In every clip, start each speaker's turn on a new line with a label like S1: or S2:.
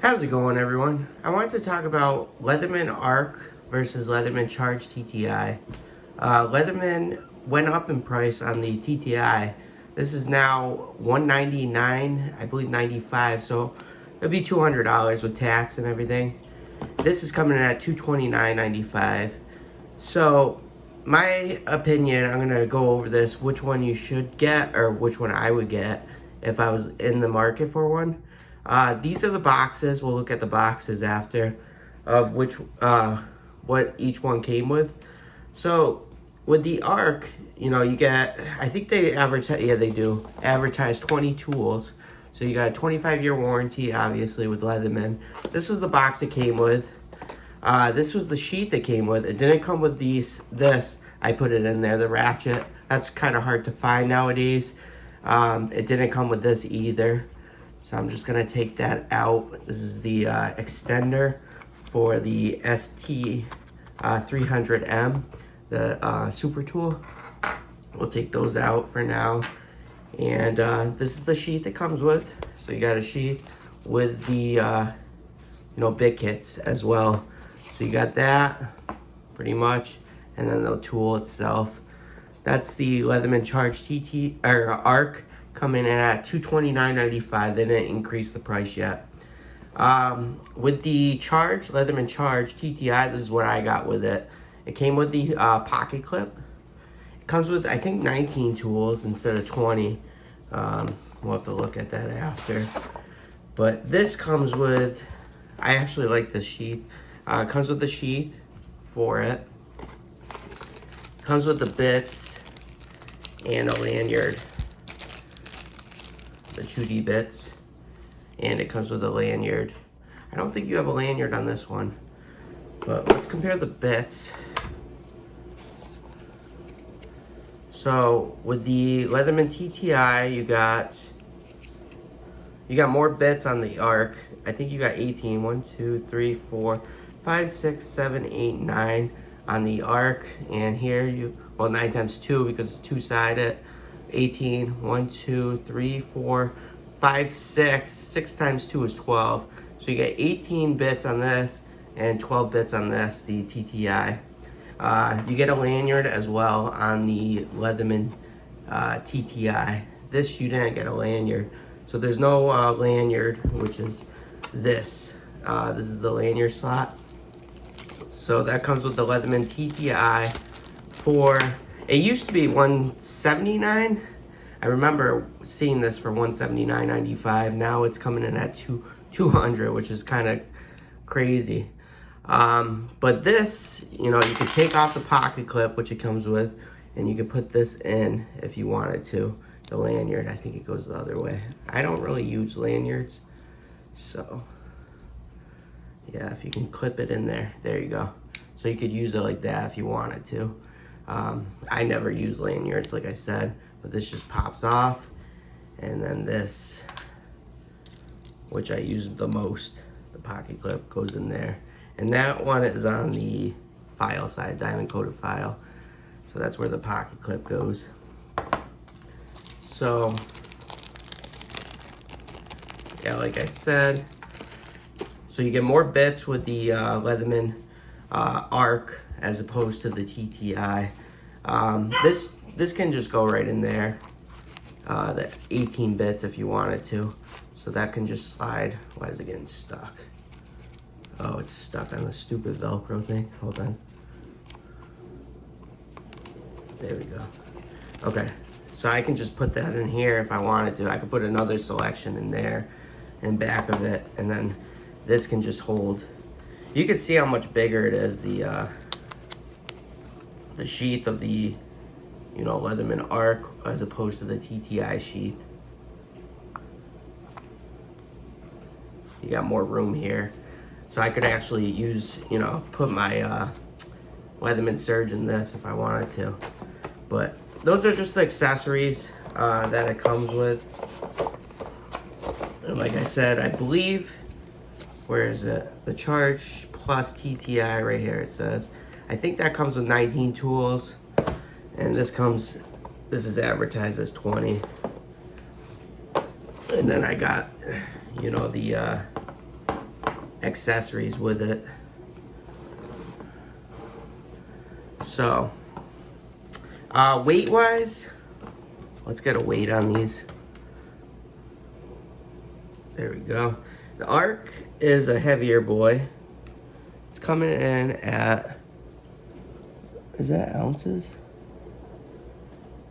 S1: How's it going, everyone? I wanted to talk about Leatherman Arc versus Leatherman Charge TTi. Leatherman went up in price on the TTi. This is now $199, I believe 95, so it'll be $200 with tax and everything. This is coming in at $229.95. So, my opinion, I'm gonna go over this, which one you should get or which one I would get if I was in the market for one. These are the boxes. We'll look at the boxes after of which what each one came with. So with the Arc, you know, you get, I think they advertise, yeah, they do advertise 20 tools. So you got a 25-year warranty, obviously, with Leatherman. This is the box it came with. This was the sheet that came with. It didn't come with this. I put it in there, the ratchet. That's kind of hard to find nowadays. It didn't come with this either. So I'm just gonna take that out. This is the extender for the ST300M, the super tool. We'll take those out for now. And this is the sheet that comes with. So you got a sheet with the bit kits as well. So you got that pretty much, and then the tool itself. That's the Leatherman Charge Arc, coming in at $229.95. They didn't increase the price yet. With the Leatherman Charge TTi, this is what I got with it. It came with the pocket clip. It comes with, I think, 19 tools instead of 20. We'll have to look at that after. But this comes with, I actually like this sheath. It comes with the sheath for it. It comes with the bits and a lanyard. The 2D bits, and it comes with a lanyard. I don't think you have a lanyard on this one, but let's compare the bits. So with the Leatherman TTi, you got more bits on the Arc. I think you got 18. 1, 2, 3, 4, 5, 6, 7, 8, 9 on the Arc, and here 9 times 2 because it's two-sided. 18, 1, 2, 3, 4, 5, 6. 6 times 2 is 12. So you get 18 bits on this and 12 bits on this, the TTi. You get a lanyard as well on the Leatherman TTi. This, you didn't get a lanyard. So there's no lanyard, which is this. This is the lanyard slot. So that comes with the Leatherman TTi for, it used to be $179. I remember seeing this for $179.95. Now it's coming in at $200, which is kind of crazy. But this, you could take off the pocket clip, which it comes with, and you can put this in if you wanted to. The lanyard, I think it goes the other way. I don't really use lanyards, so yeah, if you can clip it in there, there you go. So you could use it like that if you wanted to. I never use lanyards, like I said, but this just pops off. And then this, which I use the most, the pocket clip goes in there. And that one is on the file side, diamond coated file. So that's where the pocket clip goes. So, yeah, like I said, so you get more bits with the Leatherman Arc as opposed to the TTi. This can just go right in there, the 18 bits if you wanted to. So that can just slide. Why is it getting stuck? Oh, it's stuck on the stupid Velcro thing. Hold on. There we go. Okay, so I can just put that in here if I wanted to. I could put another selection in there in back of it, and then this can just hold. You can see how much bigger it is, the sheath of the Leatherman Arc as opposed to the TTi sheath. You got more room here, so I could actually use, put my Leatherman Surge in this if I wanted to. But those are just the accessories that it comes with. And like I said, I believe, where is it? The Charge Plus TTi right here, it says. I think that comes with 19 tools, and this is advertised as 20. And then I got, the accessories with it. So, weight wise, let's get a weight on these. There we go. The Arc is a heavier boy. It's coming in at, is that ounces?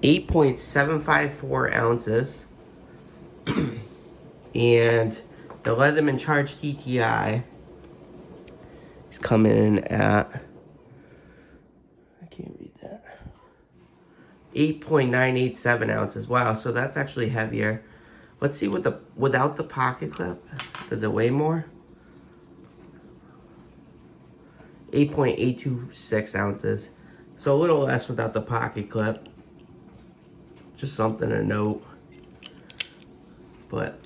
S1: 8.754 ounces. And the Leatherman Charge TTi is coming in at, I can't read that, 8.987 ounces. Wow, so that's actually heavier. Let's see what without the pocket clip, does it weigh more? 8.826 ounces. So a little less without the pocket clip. Just something to note. But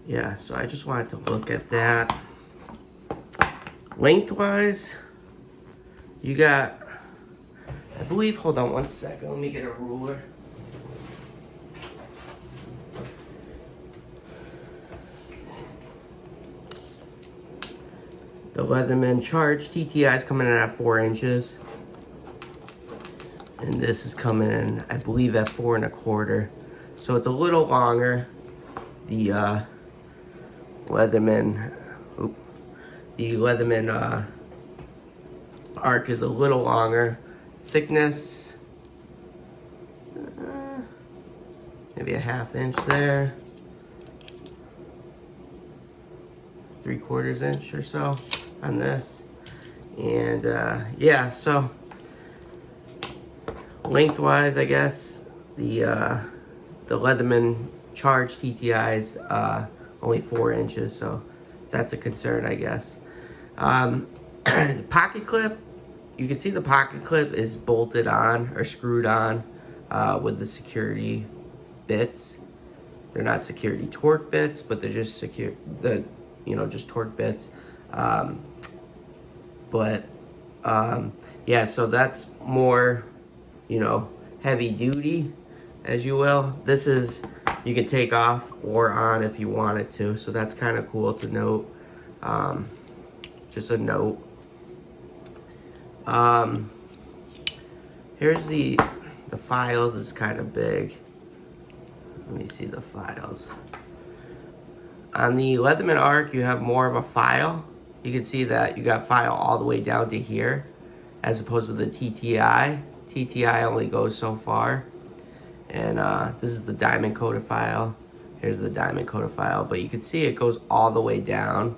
S1: yeah, so I just wanted to look at that. Lengthwise, you got, I believe, hold on one second, let me get a ruler. The Leatherman Charge TTi is coming in at 4 inches. And this is coming in, I believe, at 4 1/4. So it's a little longer. The Leatherman Arc is a little longer. Thickness, maybe a 1/2 inch there. 3/4 inch or so on this. And yeah, so lengthwise, I guess the Leatherman Charge TTi is only 4 inches, so that's a concern, I guess. The pocket clip, you can see the pocket clip is bolted on or screwed on with the security bits. They're not security torque bits, but they're just just torque bits. Yeah, so that's more, heavy duty, as you will. This is, you can take off or on if you wanted to, so that's kind of cool to note. Just a note. Here's the files is kind of big. Let me see the files. On the Leatherman Arc, you have more of a file. You can see that you got file all the way down to here, as opposed to the TTi. TTi only goes so far. And this is the diamond coated file. Here's the diamond coated file, but you can see it goes all the way down.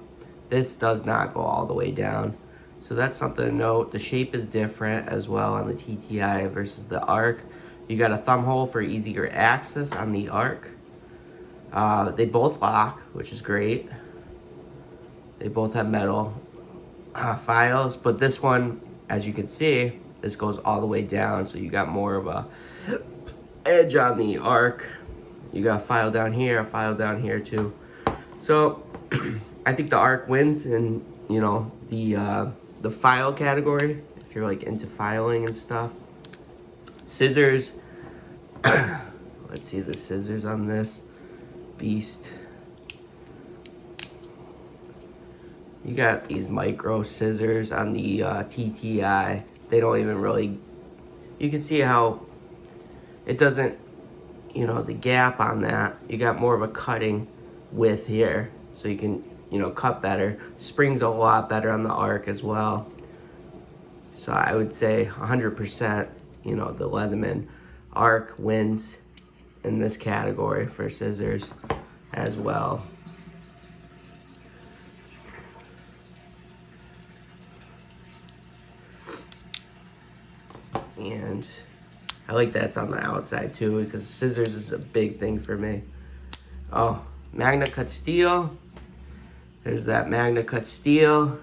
S1: This does not go all the way down. So that's something to note. The shape is different as well on the TTi versus the Arc. You got a thumb hole for easier access on the Arc. They both lock, which is great. They both have metal files, but this one, as you can see, this goes all the way down, so you got more of a edge on the Arc. You got a file down here, a file down here too. So I think the Arc wins in the file category, if you're like into filing and stuff. Scissors. Let's see the scissors on this beast. You got these micro scissors on the TTi. They don't even really, you can see how it doesn't, the gap on that, you got more of a cutting width here, so you can, cut better. Springs a lot better on the Arc as well. So I would say 100%, the Leatherman Arc wins in this category for scissors as well. And I like that it's on the outside too, because scissors is a big thing for me. Oh, Magna cut steel. There's that Magna cut steel.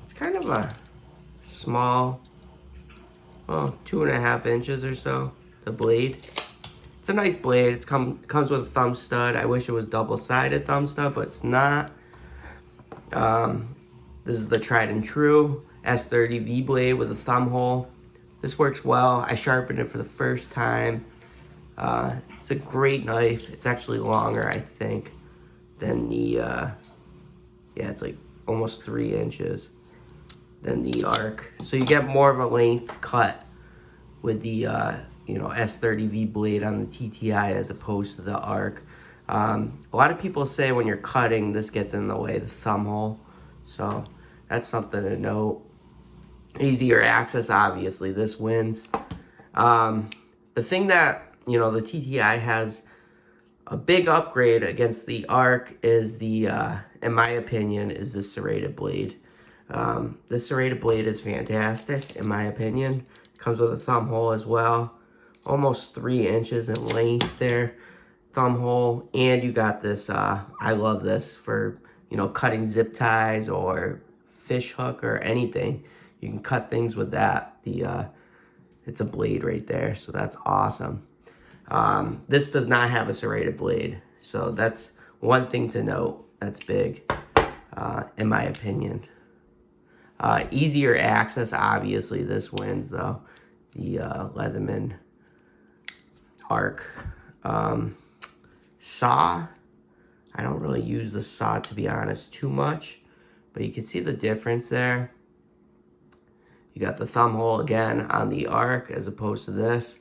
S1: It's kind of a small, 2.5 inches or so, the blade. It's a nice blade. It comes with a thumb stud. I wish it was double-sided thumb stud, but it's not. This is the tried and true S30 V blade with a thumb hole. This works well. I sharpened it for the first time. It's a great knife. It's actually longer, I think, than the, yeah, it's like almost 3 inches than the Arc. So you get more of a length cut with the, you know, S30V blade on the TTi as opposed to the Arc. A lot of people say when you're cutting, this gets in the way of the thumb hole. So that's something to note. Easier access, obviously, this wins. The thing that, you know, the TTi has a big upgrade against the Arc is the, in my opinion, is the serrated blade. This serrated blade is fantastic, in my opinion. Comes with a thumb hole as well. Almost 3 inches in length there. Thumb hole. And you got this, I love this for, you know, cutting zip ties or fish hook or anything. You can cut things with that. It's a blade right there, so that's awesome. This does not have a serrated blade, so that's one thing to note. That's big, in my opinion. Easier access, obviously, this wins, though. The Leatherman Arc. Saw, I don't really use the saw, to be honest, too much, but you can see the difference there. You got the thumb hole again on the Arc as opposed to this.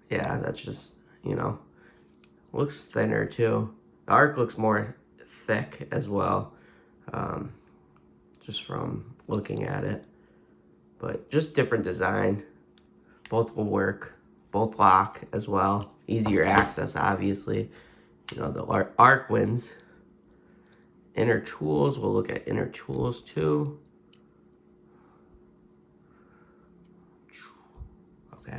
S1: Yeah, that's just, you know, looks thinner too. The Arc looks more thick as well, just from looking at it. But just different design. Both will work. Both lock as well. Easier access, obviously. You know, the Arc wins. Inner tools, we'll look at inner tools too. Okay.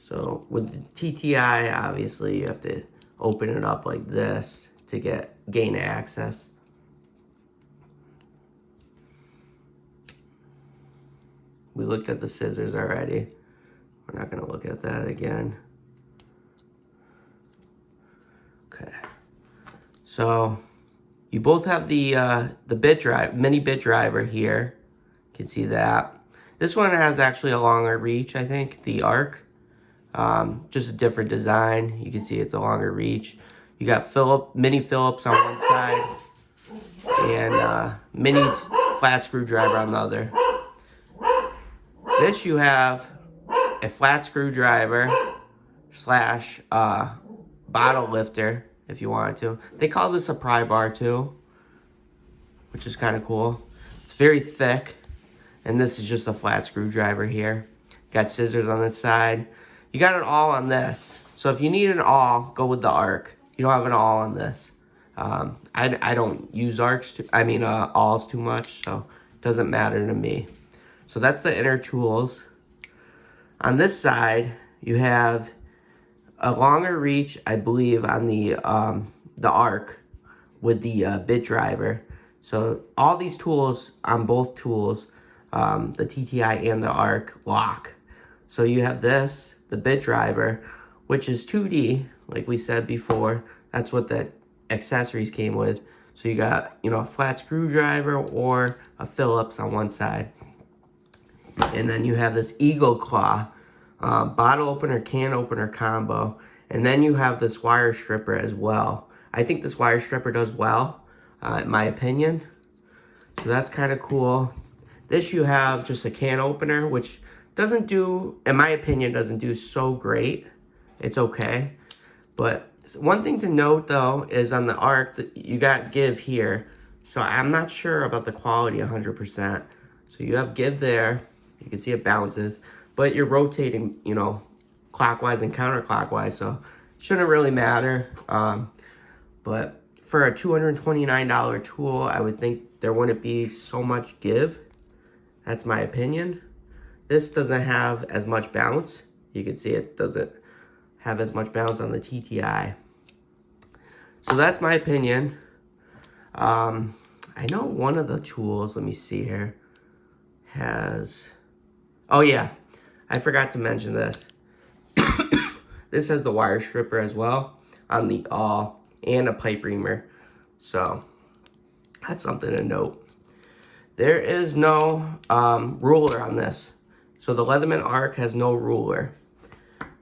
S1: So with the TTi, obviously you have to open it up like this to gain access. We looked at the scissors already. We're not gonna look at that again. Okay. So you both have the bit drive, mini bit driver here. You can see that. This one has actually a longer reach, I think, the Arc. Just a different design. You can see it's a longer reach. You got mini Phillips on one side and mini flat screwdriver on the other. This you have a flat screwdriver slash bottle lifter if you wanted to. They call this a pry bar too, which is kind of cool. It's very thick, and this is just a flat screwdriver here. Got scissors on this side. You got an awl on this. So if you need an awl, go with the Arc. You don't have an awl on this. I don't use awls too much, so it doesn't matter to me. So that's the inner tools. On this side, you have a longer reach, I believe, on the Arc with the bit driver. So all these tools on both tools, the TTi and the Arc, lock. So you have this, the bit driver, which is 2D, like we said before. That's what the accessories came with. So you got, you know, a flat screwdriver or a Phillips on one side. And then you have this Eagle Claw, bottle opener, can opener combo. And then you have this wire stripper as well. I think this wire stripper does well, in my opinion. So that's kind of cool. This you have just a can opener, which doesn't do, in my opinion, doesn't do so great. It's okay. But one thing to note though is on the Arc that you got give here. So I'm not sure about the quality 100%. So you have give there. You can see it bounces, but you're rotating, you know, clockwise and counterclockwise, so shouldn't really matter. But for a $229 tool, I would think there wouldn't be so much give. That's my opinion. This doesn't have as much bounce. You can see it doesn't have as much bounce on the TTi. So that's my opinion. I know one of the tools, let me see here, has, oh yeah, I forgot to mention this. This has the wire stripper as well on the awl and a pipe reamer. So that's something to note. There is no ruler on this. So the Leatherman Arc has no ruler.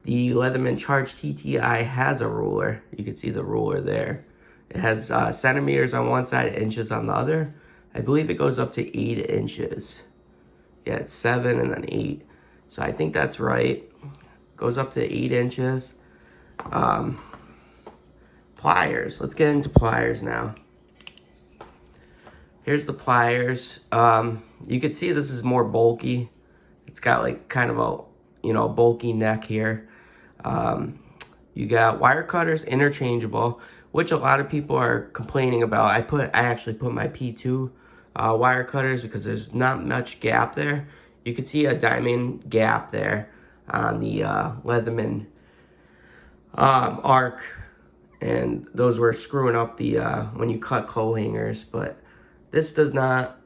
S1: The Leatherman Charge TTi has a ruler. You can see the ruler there. It has centimeters on one side, inches on the other. I believe it goes up to 8 inches. Yeah, it's 7 and then 8. So I think that's right. Goes up to 8 inches. Pliers. Let's get into pliers now. Here's the pliers. You can see this is more bulky. It's got like kind of a, bulky neck here. You got wire cutters, interchangeable, which a lot of people are complaining about. I actually put my P2 wire cutters because there's not much gap there. You can see a diamond gap there on the Leatherman Arc, and those were screwing up the when you cut coat hangers. But this does not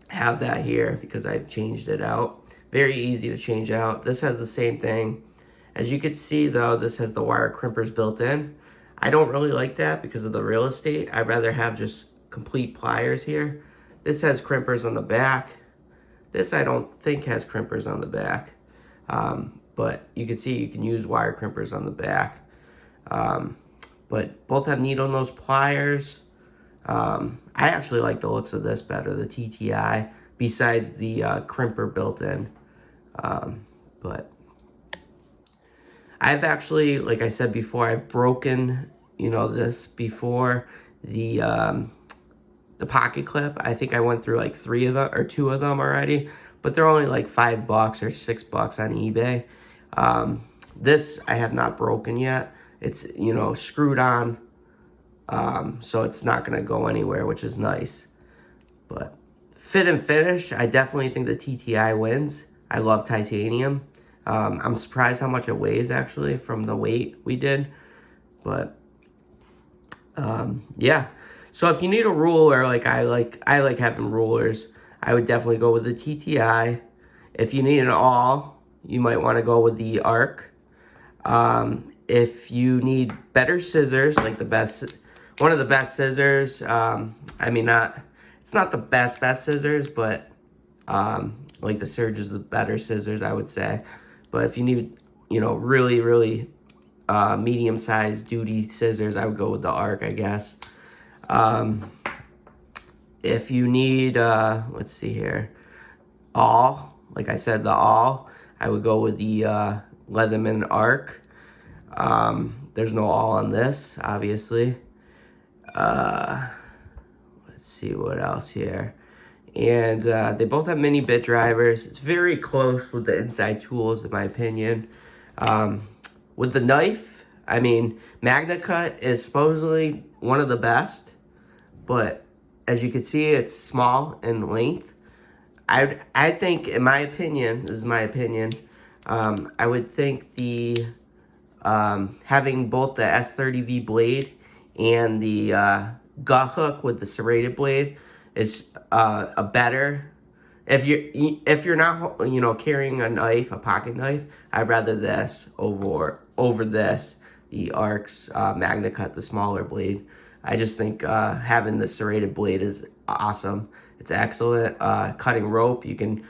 S1: have that here because I changed it out. Very easy to change out. This has the same thing. As you can see though, this has the wire crimpers built in. I don't really like that because of the real estate. I'd rather have just complete pliers here. This has crimpers on the back. This I don't think has crimpers on the back. But you can see you can use wire crimpers on the back. But both have needle nose pliers. I actually like the looks of this better, the TTi, besides the crimper built in. But I've actually, like I said before, I've broken, this before. The pocket clip, I think I went through like 3 of them or 2 of them already, but they're only like $5 or $6 on eBay. This I have not broken yet. It's, screwed on, so it's not going to go anywhere, which is nice. But fit and finish, I definitely think the TTi wins. I love titanium. I'm surprised how much it weighs actually from the weight we did. But yeah. So if you need a ruler, like I like having rulers, I would definitely go with the TTi. If you need an awl, you might want to go with the Arc. If you need better scissors, like one of the best scissors, I mean, it's not the best scissors, but like the Surge is the better scissors, I would say. But if you need, really, really medium-sized duty scissors, I would go with the Arc, I guess. If you need, let's see here, awl, like I said, the awl, I would go with the Leatherman Arc. There's no awl on this, obviously. Let's see what else here. And they both have mini bit drivers. It's very close with the inside tools, in my opinion. With the knife, I mean, MagnaCut is supposedly one of the best, but as you can see, it's small in length. I think, in my opinion, this is my opinion, I would think the having both the S30V blade and the gut hook with the serrated blade is a better. If you're not carrying a knife, a pocket knife, I'd rather this over this, the Arc's MagnaCut, the smaller blade. I just think having the serrated blade is awesome. It's excellent. Cutting rope, you can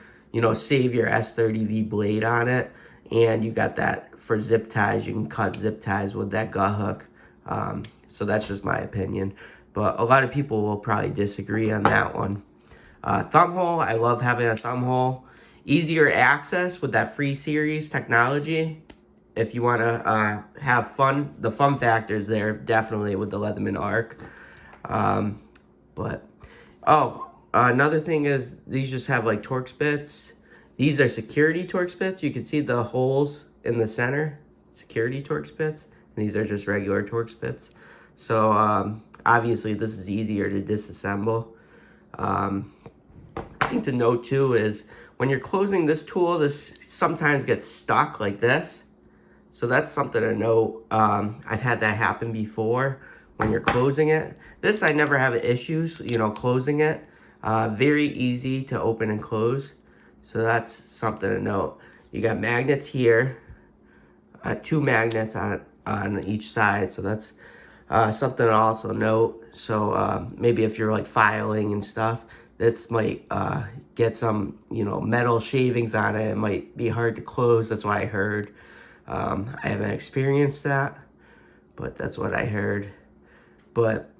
S1: save your S30V blade on it, and you got that for zip ties. You can cut zip ties with that gut hook. So that's just my opinion, but a lot of people will probably disagree on that one. Thumb hole, I love having a thumb hole. Easier access with that free series technology. If you want to have fun, the fun factors there, definitely with the Leatherman Arc. Another thing is these just have like Torx bits. These are security Torx bits. You can see the holes in the center, security Torx bits. And these are just regular Torx bits. So obviously this is easier to disassemble. Thing to note too is when you're closing this tool, this sometimes gets stuck like this. So that's something to note. I've had that happen before when you're closing it. This I never have issues, closing it. Very easy to open and close. So that's something to note. You got magnets here, 2 magnets on each side. So that's something to also note. So maybe if you're like filing and stuff, this might get some, metal shavings on it. It might be hard to close. That's what I heard. I haven't experienced that, but that's what I heard. But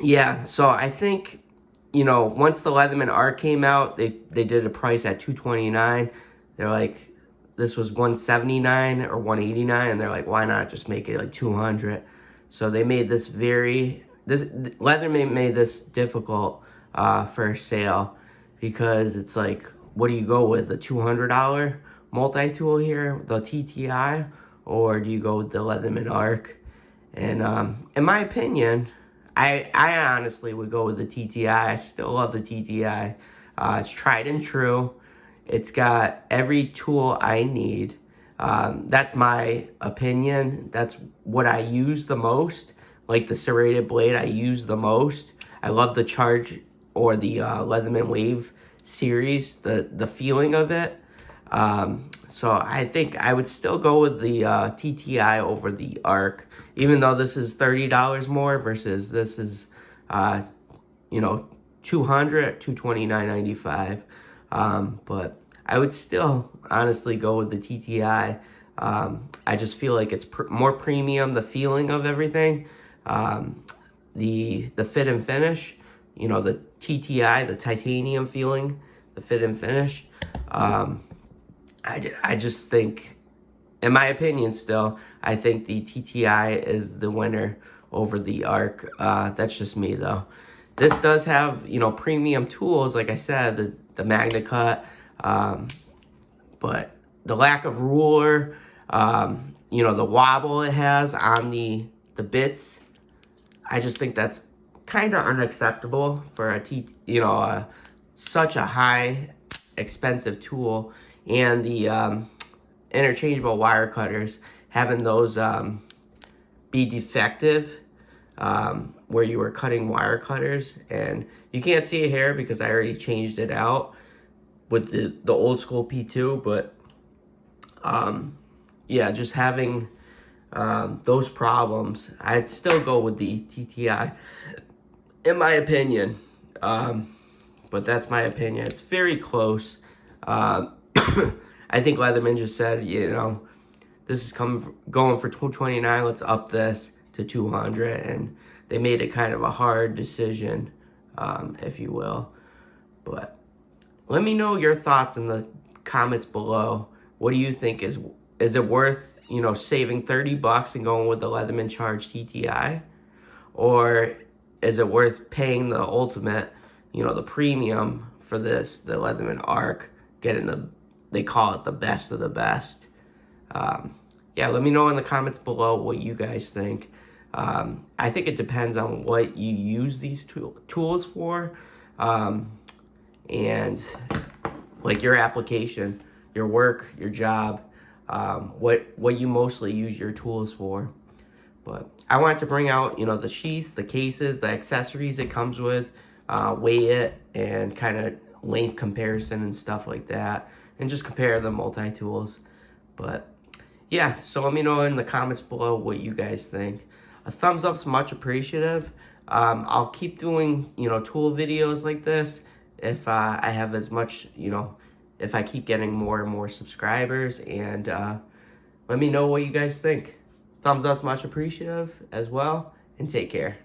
S1: yeah, so I think, once the Leatherman Arc came out, they did a price at $229. They're like, this was $179 or $189, and they're like, why not just make it like $200? So they made this Leatherman made this difficult for sale, because it's like, what do you go with, the $200 multi-tool here, the TTi, or do you go with the Leatherman Arc? And in my opinion, I honestly would go with the TTi. I still love the TTi. It's tried and true. It's got every tool I need. That's my opinion. That's what I use the most. Like the serrated blade, I use the most. I love the Charge or the Leatherman Wave series, the feeling of it. So I think I would still go with the TTi over the Arc, even though this is $30 more versus this is, $229.95. But I would still honestly go with the TTi. I just feel like it's more premium, the feeling of everything, the fit and finish, the TTi, the titanium feeling, the fit and finish. I just think, in my opinion still, I think the TTi is the winner over the Arc. That's just me though. This does have, premium tools, like I said, the Magna Cut, but the lack of ruler, the wobble it has on the bits, I just think that's kind of unacceptable for such a high, expensive tool. And the interchangeable wire cutters, having those be defective, where you were cutting wire cutters, and you can't see it here because I already changed it out with the old school P2, but yeah, just having those problems, I'd still go with the TTi, in my opinion. But that's my opinion. It's very close. I think Leatherman just said, this is going for $229. Let's up this to $200, and they made it kind of a hard decision, if you will. But let me know your thoughts in the comments below. What do you think? Is it worth, saving $30 and going with the Leatherman Charge TTi, or is it worth paying the ultimate, the premium for this, the Leatherman Arc, getting they call it the best of the best? Yeah, let me know in the comments below what you guys think. I think it depends on what you use these tools for, and like your application, your work, your job, what you mostly use your tools for. But I wanted to bring out, the sheaths, the cases, the accessories it comes with, weigh it, and kind of length comparison and stuff like that, and just compare the multi-tools. But yeah, so let me know in the comments below what you guys think. A thumbs up's much appreciative. I'll keep doing, tool videos like this if I have as much, if I keep getting more and more subscribers. And let me know what you guys think. Thumbs up's much appreciative as well, and take care.